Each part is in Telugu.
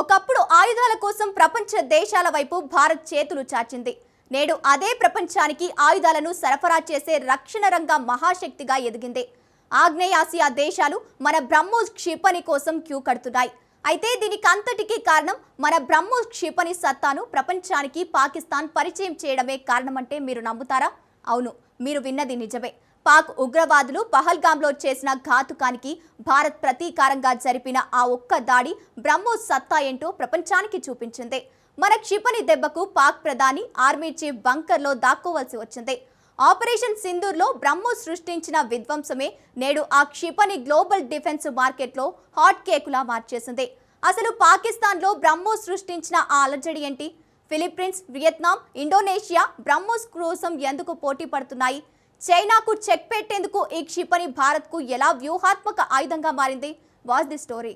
ఒకప్పుడు ఆయుధాల కోసం ప్రపంచ దేశాల వైపు భారత్ చేతులు చాచింది. నేడు అదే ప్రపంచానికి ఆయుధాలను సరఫరా చేసే రక్షణ రంగ మహాశక్తిగా ఎదిగింది. ఆగ్నేయాసియా దేశాలు మన బ్రహ్మోస్ క్షిపణి కోసం క్యూ కడుతున్నాయి. అయితే దీనికి అంతటికీ కారణం మన బ్రహ్మోస్ క్షిపణి సత్తాను ప్రపంచానికి పాకిస్తాన్ పరిచయం చేయడమే కారణమంటే మీరు నమ్ముతారా? అవును, మీరు విన్నది నిజమే. పాక్ ఉగ్రవాదులు పహల్గాంలో చేసిన ఘాతుకానికి భారత్ ప్రతీకారంగా జరిపిన ఆ ఒక్క దాడి బ్రహ్మోస్ సత్తా ఏంటో ప్రపంచానికి చూపించింది. మన క్షిపణి దెబ్బకు పాక్ ప్రధాని ఆర్మీ చీఫ్ బంకర్లో దాక్కోవలసి వచ్చింది. ఆపరేషన్ సింధూర్లో బ్రహ్మోస్ సృష్టించిన విధ్వంసమే నేడు ఆ క్షిపణి గ్లోబల్ డిఫెన్స్ మార్కెట్లో హాట్ కేకులా మార్చేసింది. అసలు పాకిస్తాన్లో బ్రహ్మోస్ సృష్టించిన ఆ అలజడి ఏంటి? ఫిలిప్పీన్స్, వియత్నాం, ఇండోనేషియా బ్రహ్మోస్ కోసం ఎందుకు పోటీ పడుతున్నాయి? చైనాకు చెక్ పెట్టేందుకు ఈ క్షిపణి భారత్కు ఎలా వ్యూహాత్మక ఆయుధంగా మారింది? Watch the story.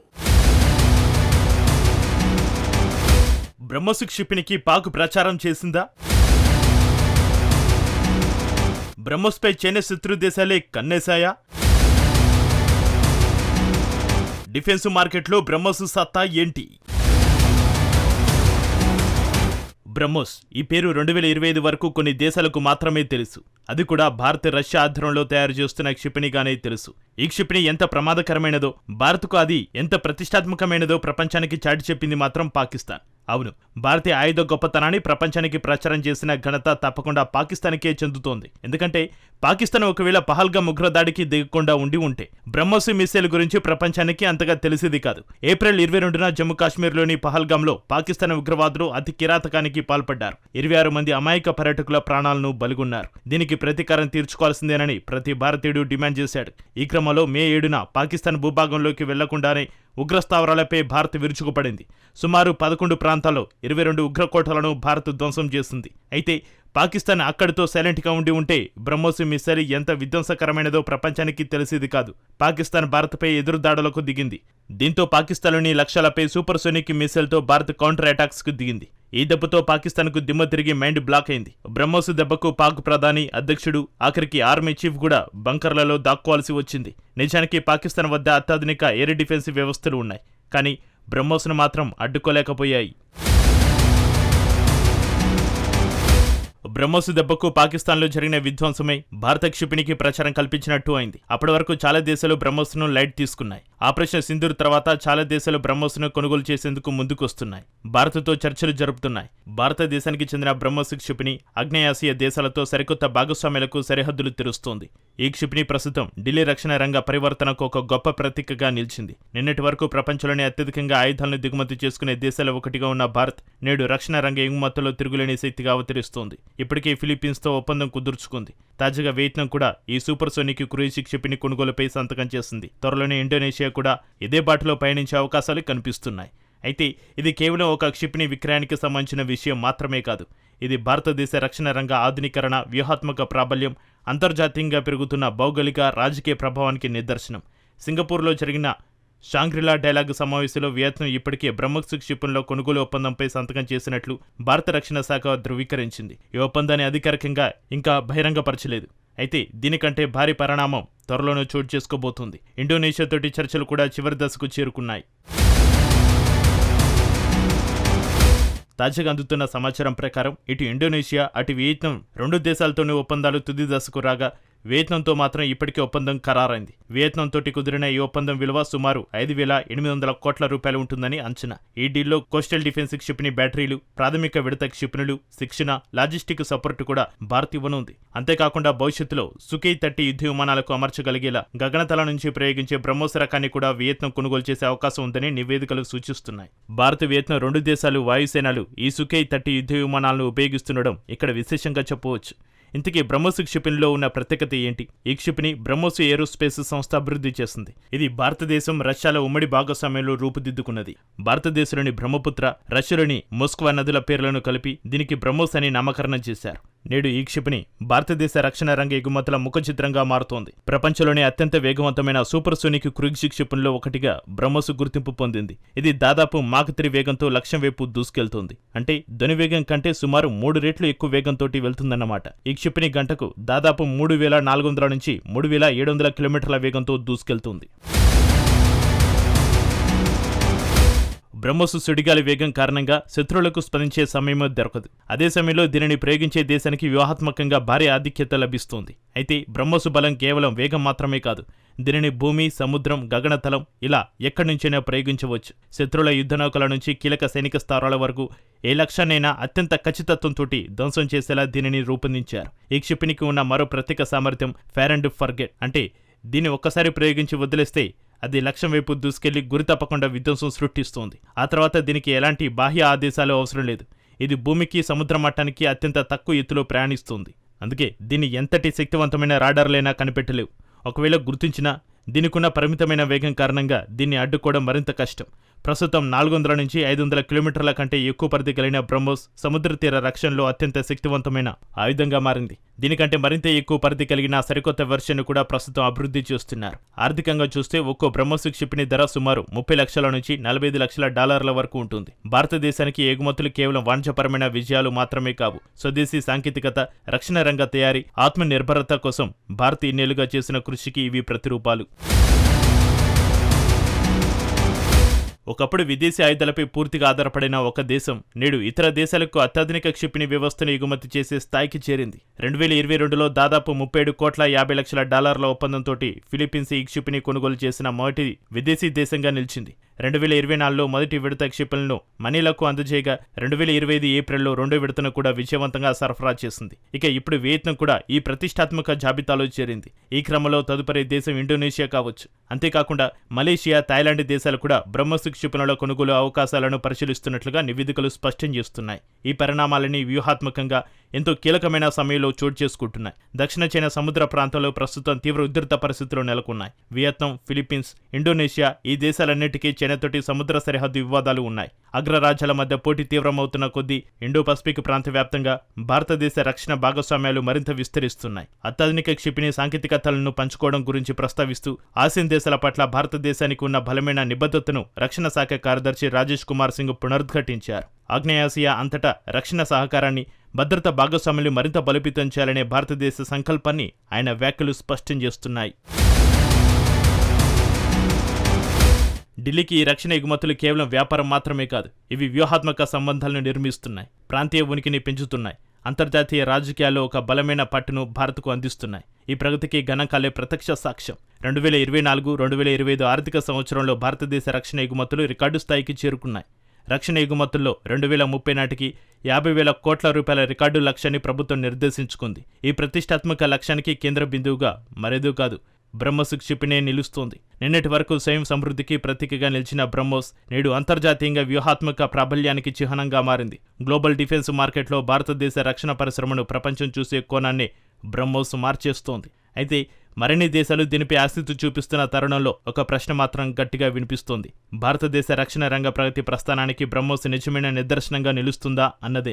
బ్రహ్మోస్ క్షిపణికి పాక్ ప్రచారం చేసిందా? బ్రహ్మోస్పై చైనా శత్రు దేశాలే కన్నేశాయా? డిఫెన్స్ మార్కెట్లో బ్రహ్మోస్ సత్తా ఏంటి? బ్రహ్మోస్ ఈ పేరు 2025 వరకు కొన్ని దేశాలకు మాత్రమే తెలుసు. అది కూడా భారత్, రష్యా ఆధ్వర్యంలో తయారు చేస్తున్న క్షిపణిగానే తెలుసు. ఈ క్షిపణి ఎంత ప్రమాదకరమైనదో, భారత్కు అది ఎంత ప్రతిష్టాత్మకమైనదో ప్రపంచానికి చాటి చెప్పింది మాత్రం పాకిస్తాన్. అవును, భారతీయ ఆయుధ గొప్పతనాన్ని ప్రపంచానికి ప్రచారం చేసిన ఘనత తప్పకుండా పాకిస్తాన్కే చెందుతోంది. ఎందుకంటే పాకిస్తాన్ ఒకవేళ పహల్గాం ఉగ్రదాడికి దిగకుండా ఉంటే బ్రహ్మోస్ మిసైల్ గురించి ప్రపంచానికి అంతగా తెలిసేది కాదు. ఏప్రిల్ 22న జమ్మూ కాశ్మీర్లోని పహల్గాంలో పాకిస్తాన్ ఉగ్రవాదులు అతి కిరాతకానికి పాల్పడ్డారు. 26 మంది అమాయక పర్యాటకుల ప్రాణాలను బలిగొన్నారు. దీనికి ప్రతీకారం తీర్చుకోవాల్సిందేనని ప్రతి భారతీయుడు డిమాండ్ చేశాడు. ఈ క్రమంలో మే 7న పాకిస్తాన్ భూభాగంలోకి వెళ్లకుండానే ఉగ్రస్థావరాలపై భారత్ విరుచుకుపడింది. సుమారు 11 ప్రాంతాల్లో 22 ఉగ్రకోటలను భారత్ ధ్వంసం చేసింది. అయితే పాకిస్తాన్ అక్కడితో సైలెంట్గా ఉంటే బ్రహ్మోస్ మిసైల్ ఎంత విధ్వంసకరమైనదో ప్రపంచానికి తెలిసేది కాదు. పాకిస్తాన్ భారత్పై ఎదురుదాడులకు దిగింది. దీంతో పాకిస్తాన్లోని లక్ష్యాలపై సూపర్సోనిక్ మిసైల్తో భారత్ కౌంటర్ అటాక్స్కు దిగింది. ఈ దెబ్బతో పాకిస్తాన్కు దిమ్మ తిరిగి మైండ్ బ్లాక్ అయింది. బ్రహ్మోస్ దెబ్బకు పాక్ ప్రధాని, అధ్యక్షుడు, ఆఖరికి ఆర్మీ చీఫ్ కూడా బంకర్లలో దాక్కోవాల్సి వచ్చింది. నిజానికి పాకిస్తాన్ వద్ద అత్యాధునిక ఎయిర్ డిఫెన్స్ వ్యవస్థలు ఉన్నాయి. కానీ బ్రహ్మోస్ను మాత్రం అడ్డుకోలేకపోయాయి. బ్రహ్మోస్ దెబ్బకు పాకిస్తాన్లో జరిగిన విధ్వంసమే భారత క్షిపణికి ప్రచారం కల్పించినట్టు అయింది. అప్పటి వరకు చాలా దేశాలు బ్రహ్మోస్ను లైట్ తీసుకున్నాయి. ఆపరేషన్ సింధూర్ తర్వాత చాలా దేశాలు బ్రహ్మోస్ను కొనుగోలు చేసేందుకు ముందుకొస్తున్నాయి. భారత్తో చర్చలు జరుపుతున్నాయి. భారతదేశానికి చెందిన బ్రహ్మోస్ క్షిపణి ఆగ్నేయాసియా దేశాలతో సరికొత్త భాగస్వామ్యాలకు సరిహద్దులు తెరుస్తోంది. ఈ క్షిపణి ప్రస్తుతం ఢిల్లీ రక్షణ రంగ పరివర్తనకు ఒక గొప్ప ప్రతీకగా నిలిచింది. నిన్నటి వరకు ప్రపంచంలోనే అత్యధికంగా ఆయుధాలను దిగుమతి చేసుకునే దేశాల ఒకటిగా ఉన్న భారత్ నేడు రక్షణ రంగ ఎగుమతుల్లో తిరుగులేని శక్తిగా అవతరిస్తోంది. ఇప్పటికే ఫిలిప్పీన్స్తో ఒప్పందం కుదుర్చుకుంది. తాజాగా వియత్నాం కూడా ఈ సూపర్సోనిక్ క్రూయిజ్ క్షిపణి కొనుగోలుపై సంతకం చేసింది. త్వరలోనే ఇండోనేషియా కూడా ఇదే బాటలో పయనించే అవకాశాలు కనిపిస్తున్నాయి. అయితే ఇది కేవలం ఒక క్షిపణి విక్రయానికి సంబంధించిన విషయం మాత్రమే కాదు. ఇది భారతదేశ రక్షణ రంగ ఆధునీకరణ, వ్యూహాత్మక ప్రాబల్యం, అంతర్జాతీయంగా పెరుగుతున్న భౌగోళిక, రాజకీయ ప్రభావానికి నిదర్శనం. సింగపూర్లో జరిగిన షాంగ్రిలా డైలాగ్ సమావేశంలో వియత్నాం ఇప్పటికే బ్రహ్మోస్ క్షిపణిలో కొనుగోలు ఒప్పందంపై సంతకం చేసినట్లు భారత రక్షణ శాఖ ధృవీకరించింది. ఈ ఒప్పందాన్ని అధికారికంగా ఇంకా బహిరంగపరచలేదు. అయితే దీనికంటే భారీ పరిణామం త్వరలోనే చోటు చేసుకోబోతోంది. ఇండోనేషియాతోటి చర్చలు కూడా చివరి దశకు చేరుకున్నాయి. తాజాగా అందుతున్న సమాచారం ప్రకారం ఇటు ఇండోనేషియా, అటు వియత్నాం 2 దేశాలతోనే ఒప్పందాలు తుది దశకు రాగా వియత్నాంతో మాత్రం ఇప్పటికే ఒప్పందం ఖరారైంది. వియత్నాం తోటి కుదిరిన ఈ ఒప్పందం విలువ సుమారు 5,800 కోట్ల రూపాయలు ఉంటుందని అంచనా. ఈ డీల్లో కోస్టల్ డిఫెన్స్ క్షిపణి బ్యాటరీలు, ప్రాథమిక విడత క్షిపణులు, శిక్షణ, లాజిస్టిక్ సపోర్టు కూడా భారత్ ఇవ్వనుంది. అంతేకాకుండా భవిష్యత్తులో సుఖోయ్ 30 యుద్ధ విమానాలకు అమర్చగలిగేలా గగనతల నుంచి ప్రయోగించే బ్రహ్మోస్ రకాన్ని కూడా వియత్నాం కొనుగోలు చేసే అవకాశం ఉందని నివేదికలు సూచిస్తున్నాయి. భారత్, వియత్నాం 2 దేశాలు వాయుసేనలు ఈ సుఖోయ్ 30 యుద్ధ విమానాలను ఉపయోగిస్తుండడం ఇక్కడ విశేషంగా చెప్పవచ్చు. ఇంతకీ బ్రహ్మోస్ క్షిపణిలో ఉన్న ప్రత్యేకత ఏంటి? ఈ క్షిపణి బ్రహ్మోస్ ఏరోస్పేస్ సంస్థ అభివృద్ధి చేసింది. ఇది భారతదేశం, రష్యాల ఉమ్మడి భాగస్వామ్యంలో రూపుదిద్దుకున్నది. భారతదేశంలోని బ్రహ్మపుత్ర, రష్యాలోని మోస్క్వా నదుల పేర్లను కలిపి దీనికి బ్రహ్మోస్ అని నామకరణం చేశారు. నేడు ఈ క్షిపణి భారతదేశ రక్షణ రంగ ఎగుమతుల ముఖచిత్రంగా మారుతోంది. ప్రపంచంలోనే అత్యంత వేగవంతమైన సూపర్సోనిక్ క్రూయిజ్ క్షిపణిలో ఒకటిగా బ్రహ్మోస్ గుర్తింపు పొందింది. ఇది దాదాపు మాక్ 3 వేగంతో లక్ష్యం వైపు దూసుకెళ్తోంది. అంటే ధ్వని వేగం కంటే సుమారు 3 రెట్లు ఎక్కువ వేగంతో వెళ్తుందన్నమాట. ఈ క్షిపణి గంటకు దాదాపు 3,400 నుంచి 3,700 కిలోమీటర్ల వేగంతో దూసుకెళ్తుంది. బ్రహ్మోస్ సుడిగాలి వేగం కారణంగా శత్రువులకు స్పందించే సమయం దొరకదు. అదే సమయంలో దీనిని ప్రయోగించే దేశానికి వ్యూహాత్మకంగా భారీ ఆధిక్యత లభిస్తుంది. అయితే బ్రహ్మోస్ బలం కేవలం వేగం మాత్రమే కాదు, దీనిని భూమి, సముద్రం, గగనతలం ఇలా ఎక్కడి నుంచైనా ప్రయోగించవచ్చు. శత్రువుల యుద్ధనౌకల నుంచి కీలక సైనిక స్థావరాల వరకు ఏ లక్ష్యాన్నైనా అత్యంత ఖచ్చితత్వంతోటి ధ్వంసం చేసేలా దీనిని రూపొందించారు. ఈ క్షిపణికి ఉన్న మరో ప్రత్యేక సామర్థ్యం ఫైర్ అండ్ ఫర్గెట్. అంటే దీన్ని ఒక్కసారి ప్రయోగించి వదిలేస్తే అది లక్ష్యం వైపు దూసుకెళ్లి గురి తప్పకుండా విధ్వంసం సృష్టిస్తోంది. ఆ తర్వాత దీనికి ఎలాంటి బాహ్య ఆదేశాలు అవసరం లేదు. ఇది భూమికి, సముద్ర మట్టానికి అత్యంత తక్కువ ఎత్తులో ప్రయాణిస్తుంది. అందుకే దీన్ని ఎంతటి శక్తివంతమైన రాడార్లైనా కనిపెట్టలేవు. ఒకవేళ గుర్తించినా దీనికున్న పరిమితమైన వేగం కారణంగా దీన్ని అడ్డుకోవడం మరింత కష్టం. ప్రస్తుతం 400 నుంచి 500 కిలోమీటర్ల కంటే ఎక్కువ పరిధి కలిగిన బ్రహ్మోస్ సముద్ర తీర రక్షణలో అత్యంత శక్తివంతమైన ఆయుధంగా మారింది. దీనికంటే మరింత ఎక్కువ పరిధి కలిగిన సరికొత్త వెర్షన్ కూడా ప్రస్తుతం అభివృద్ధి చేస్తున్నారు. ఆర్థికంగా చూస్తే ఒక్కో బ్రహ్మోస్ క్షిపణి ధర సుమారు 30 లక్షల నుంచి 45 లక్షల డాలర్ల వరకు ఉంటుంది. భారతదేశానికి ఎగుమతులు కేవలం వాణిజ్యపరమైన విజయాలు మాత్రమే కావు. స్వదేశీ సాంకేతికత, రక్షణ రంగ తయారీ, ఆత్మనిర్భరత కోసం భారత్ ఇన్నేళ్లుగా చేసిన కృషికి ఇవి ప్రతిరూపాలు. ఒకప్పుడు విదేశీ ఆయుధాలపై పూర్తిగా ఆధారపడిన ఒక దేశం నేడు ఇతర దేశాలకు అత్యాధునిక క్షిపణి వ్యవస్థను ఎగుమతి చేసే స్థాయికి చేరింది. 2022లో దాదాపు 37,50,00,000 ఒప్పందంతో ఫిలిప్పీన్స్ ఈ క్షిపణి కొనుగోలు చేసిన మొదటి విదేశీ దేశంగా నిలిచింది. 2024లో మొదటి విడత క్షిపణులను మనీలకు అందజేయగా 2025 ఏప్రిల్లో రెండో విడతను కూడా విజయవంతంగా సరఫరా చేసింది. ఇక ఇప్పుడు వియత్నాం కూడా ఈ ప్రతిష్టాత్మక జాబితాలో చేరింది. ఈ క్రమంలో తదుపరి దేశం ఇండోనేషియా కావచ్చు. అంతేకాకుండా మలేషియా, థాయిలాండ్ దేశాలు కూడా బ్రహ్మోస్ క్షిపణుల కొనుగోలు అవకాశాలను పరిశీలిస్తున్నట్లుగా నివేదికలు స్పష్టం చేస్తున్నాయి. ఈ పరిణామాలని వ్యూహాత్మకంగా ఎంతో కీలకమైన సమయంలో చోటు చేసుకుంటున్నాయి. దక్షిణ చైనా సముద్ర ప్రాంతంలో ప్రస్తుతం తీవ్ర ఉధృత పరిస్థితులు నెలకొన్నాయి. వియత్నాం, ఫిలిప్పీన్స్, ఇండోనేషియా ఈ దేశాలన్నిటికీ చైనాతోటి సముద్ర సరిహద్దు వివాదాలు ఉన్నాయి. అగ్రరాజ్యాల మధ్య పోటీ తీవ్రమవుతున్న కొద్దీ ఇండో పసిఫిక్ ప్రాంత వ్యాప్తంగా భారతదేశ రక్షణ భాగస్వామ్యాలు మరింత విస్తరిస్తున్నాయి. అత్యాధునిక క్షిపణి సాంకేతికతలను పంచుకోవడం గురించి ప్రస్తావిస్తూ ఆసియన్ దేశాల పట్ల భారతదేశానికి ఉన్న బలమైన నిబద్ధతను రక్షణ శాఖ కార్యదర్శి రాజేష్ కుమార్ సింగ్ పునరుద్ఘాటించారు. ఆగ్నేయాసియా అంతటా రక్షణ సహకారాన్ని, భద్రతా భాగస్వామ్యాలు మరింత బలోపేతం చేయాలనే భారతదేశ సంకల్పాన్ని ఆయన వ్యాఖ్యలు స్పష్టం చేస్తున్నాయి. ఢిల్లీకి ఈ రక్షణ ఎగుమతులు కేవలం వ్యాపారం మాత్రమే కాదు, ఇవి వ్యూహాత్మక సంబంధాలను నిర్మిస్తున్నాయి, ప్రాంతీయ ఉనికిని పెంచుతున్నాయి, అంతర్జాతీయ రాజకీయాల్లో ఒక బలమైన పట్టును భారత్కు అందిస్తున్నాయి. ఈ ప్రగతికి గణాంకాలే ప్రత్యక్ష సాక్ష్యం. 2024-2025 ఆర్థిక సంవత్సరంలో భారతదేశ రక్షణ ఎగుమతులు రికార్డు స్థాయికి చేరుకున్నాయి. రక్షణ ఎగుమతుల్లో 2030 నాటికి 50,000 కోట్ల రూపాయల రికార్డు లక్ష్యాన్ని ప్రభుత్వం నిర్దేశించుకుంది. ఈ ప్రతిష్టాత్మక లక్ష్యానికి కేంద్ర బిందువుగా మరేదో కాదు, బ్రహ్మోస్ క్షిపణి నిలుస్తోంది. నిన్నటి వరకు స్వయం సమృద్ధికి ప్రతీకగా నిలిచిన బ్రహ్మోస్ నేడు అంతర్జాతీయంగా వ్యూహాత్మక ప్రాబల్యానికి చిహ్నంగా మారింది. గ్లోబల్ డిఫెన్స్ మార్కెట్లో భారతదేశ రక్షణ పరిశ్రమను ప్రపంచం చూసే కోణాన్ని బ్రహ్మోస్ మార్చేస్తోంది. అయితే మరిన్ని దేశాలు దీనిపై ఆసక్తి చూపిస్తున్న తరుణంలో ఒక ప్రశ్న మాత్రం గట్టిగా వినిపిస్తోంది. భారతదేశ రక్షణ రంగ ప్రగతి ప్రస్థానానికి బ్రహ్మోస్ నిజమైన నిదర్శనంగా నిలుస్తుందా అన్నదే.